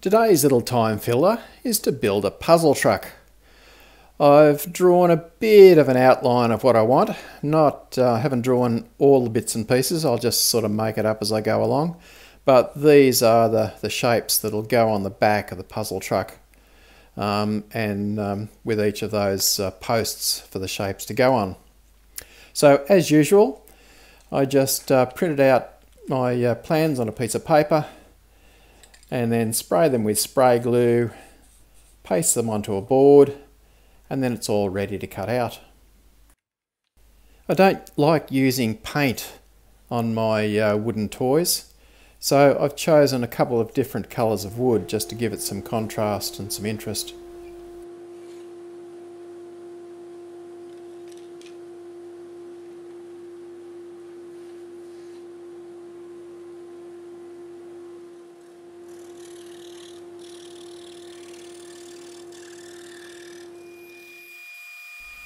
Today's little time filler is to build a puzzle truck. I've drawn a bit of an outline of what I want. Haven't drawn all the bits and pieces, I'll just sort of make it up as I go along. But these are the shapes that'll go on the back of the puzzle truck. With each of those posts for the shapes to go on. So as usual, I just printed out my plans on a piece of paper and then spray them with spray glue, paste them onto a board, and then it's all ready to cut out. I don't like using paint on my wooden toys, so I've chosen a couple of different colours of wood just to give it some contrast and some interest.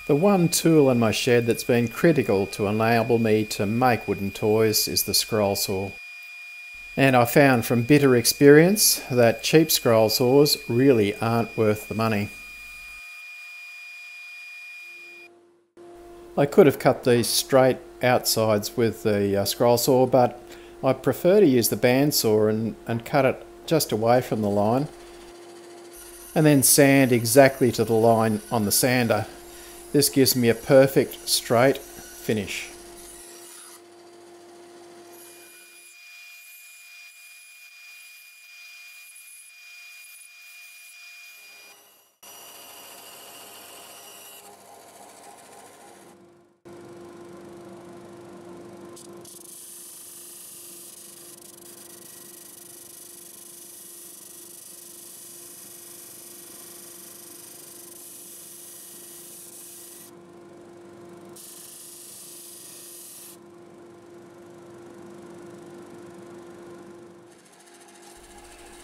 The one tool in my shed that's been critical to enable me to make wooden toys is the scroll saw. And I found from bitter experience that cheap scroll saws really aren't worth the money. I could have cut these straight outsides with the scroll saw, but I prefer to use the bandsaw and cut it just away from the line and then sand exactly to the line on the sander. This gives me a perfect straight finish.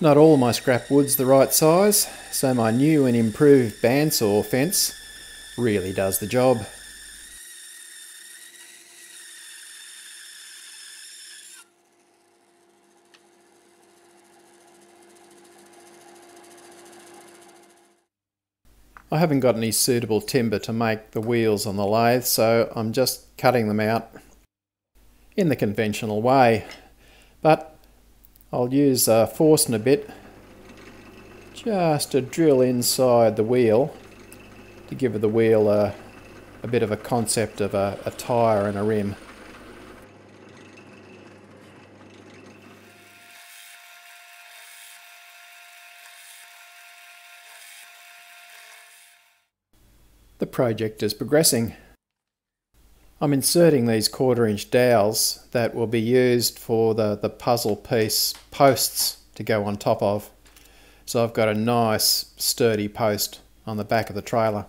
Not all my scrap wood's the right size, so my new and improved bandsaw fence really does the job. I haven't got any suitable timber to make the wheels on the lathe, so I'm just cutting them out in the conventional way. But I'll use a Forstner bit just to drill inside the wheel to give the wheel a bit of a concept of a tyre and a rim. The project is progressing. I'm inserting these 1/4 inch dowels that will be used for the puzzle piece posts to go on top of. So I've got a nice sturdy post on the back of the trailer.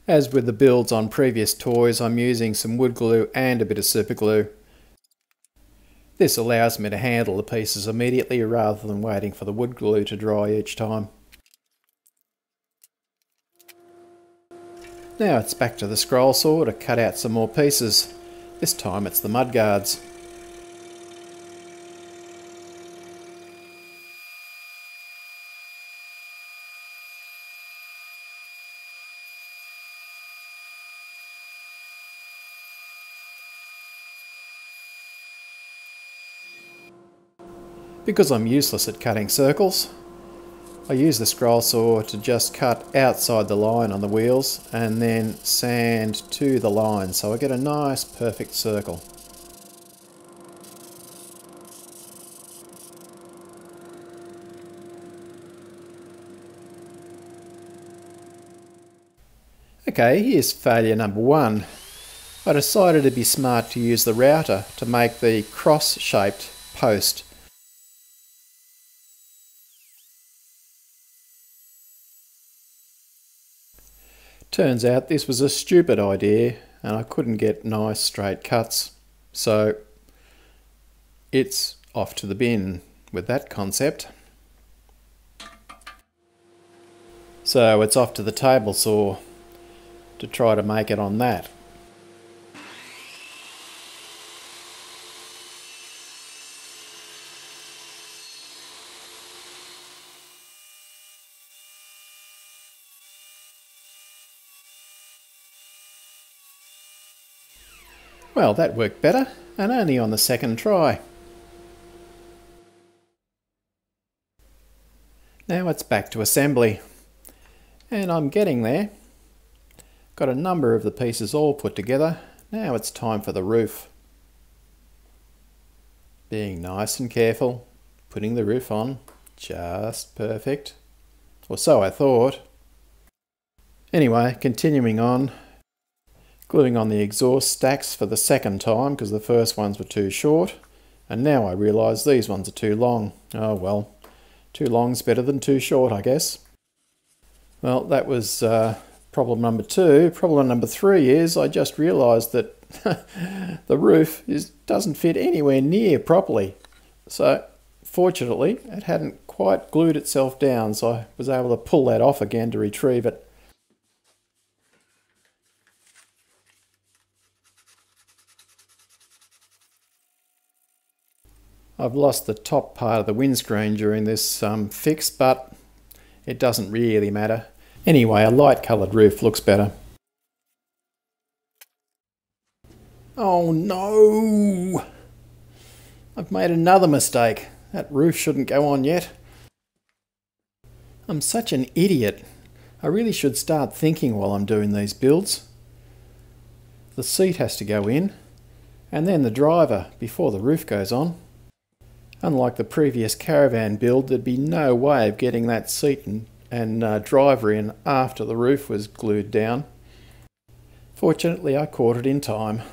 As with the builds on previous toys, I'm using some wood glue and a bit of super glue. This allows me to handle the pieces immediately rather than waiting for the wood glue to dry each time. Now it's back to the scroll saw to cut out some more pieces. This time it's the mudguards. Because I'm useless at cutting circles, I use the scroll saw to just cut outside the line on the wheels and then sand to the line so I get a nice perfect circle. Okay, here's failure number 1. I decided it'd be smart to use the router to make the cross-shaped post. Turns out this was a stupid idea and I couldn't get nice straight cuts, so it's off to the bin with that concept. So it's off to the table saw to try to make it on that. Well, that worked better, and only on the second try. Now it's back to assembly, and I'm getting there. Got a number of the pieces all put together. Now it's time for the roof. Being nice and careful, putting the roof on, just perfect. Or so I thought. Anyway, continuing on, gluing on the exhaust stacks for the second time because the first ones were too short, and now I realise these ones are too long. Oh well, too long's better than too short, I guess. Well, that was problem number 2. Problem number 3 is I just realised that the roof doesn't fit anywhere near properly. So fortunately it hadn't quite glued itself down, so I was able to pull that off again to retrieve it. I've lost the top part of the windscreen during this fix, but it doesn't really matter. Anyway, a light coloured roof looks better. Oh no! I've made another mistake. That roof shouldn't go on yet. I'm such an idiot. I really should start thinking while I'm doing these builds. The seat has to go in, and then the driver before the roof goes on. Unlike the previous caravan build, there'd be no way of getting that seat and driver in after the roof was glued down. Fortunately, I caught it in time.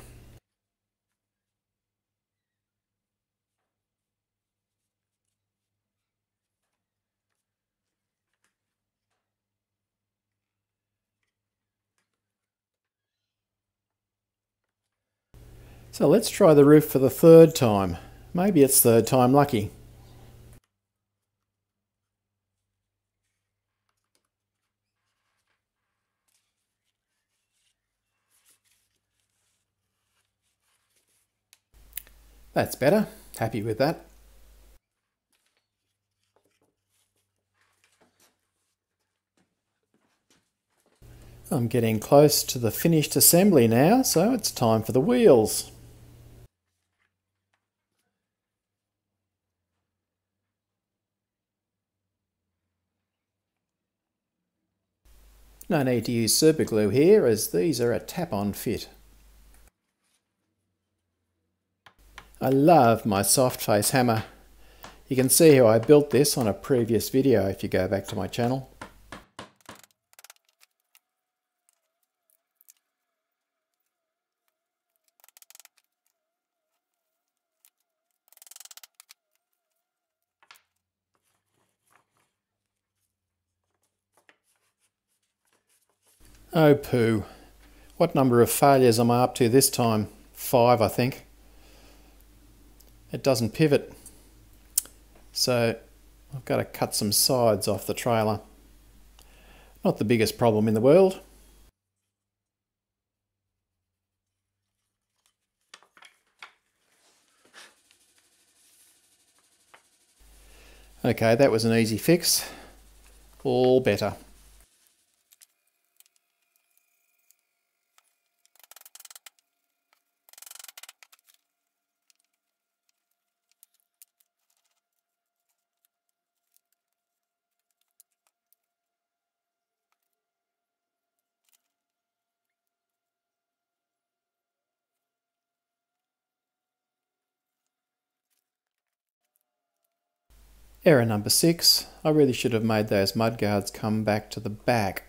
So let's try the roof for the 3rd time. Maybe it's 3rd time lucky. That's better. Happy with that. I'm getting close to the finished assembly now, so it's time for the wheels. No need to use super glue here, as these are a tap-on fit. I love my soft face hammer. You can see how I built this on a previous video if you go back to my channel. Oh poo. What number of failures am I up to this time? 5, I think. It doesn't pivot. So I've got to cut some sides off the trailer. Not the biggest problem in the world. Okay, that was an easy fix. All better. Error number 6. I really should have made those mudguards come back to the back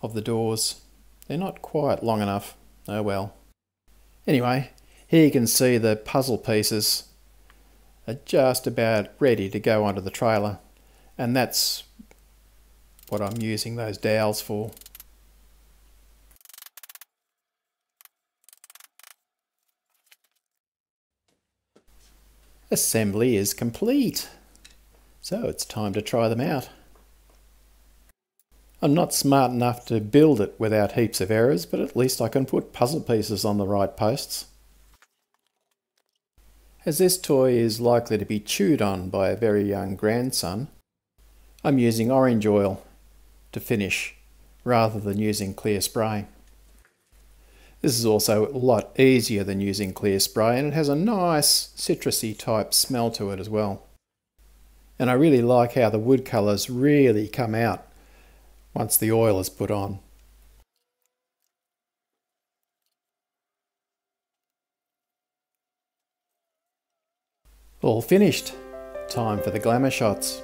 of the doors. They're not quite long enough. Oh well. Anyway, here you can see the puzzle pieces are just about ready to go onto the trailer, and that's what I'm using those dowels for. Assembly is complete. So it's time to try them out. I'm not smart enough to build it without heaps of errors, but at least I can put puzzle pieces on the right posts. As this toy is likely to be chewed on by a very young grandson, I'm using orange oil to finish rather than using clear spray. This is also a lot easier than using clear spray, and it has a nice citrusy type smell to it as well. And I really like how the wood colours really come out once the oil is put on. All finished. Time for the glamour shots.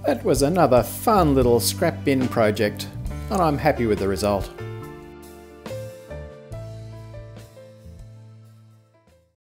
That was another fun little scrap bin project, and I'm happy with the result.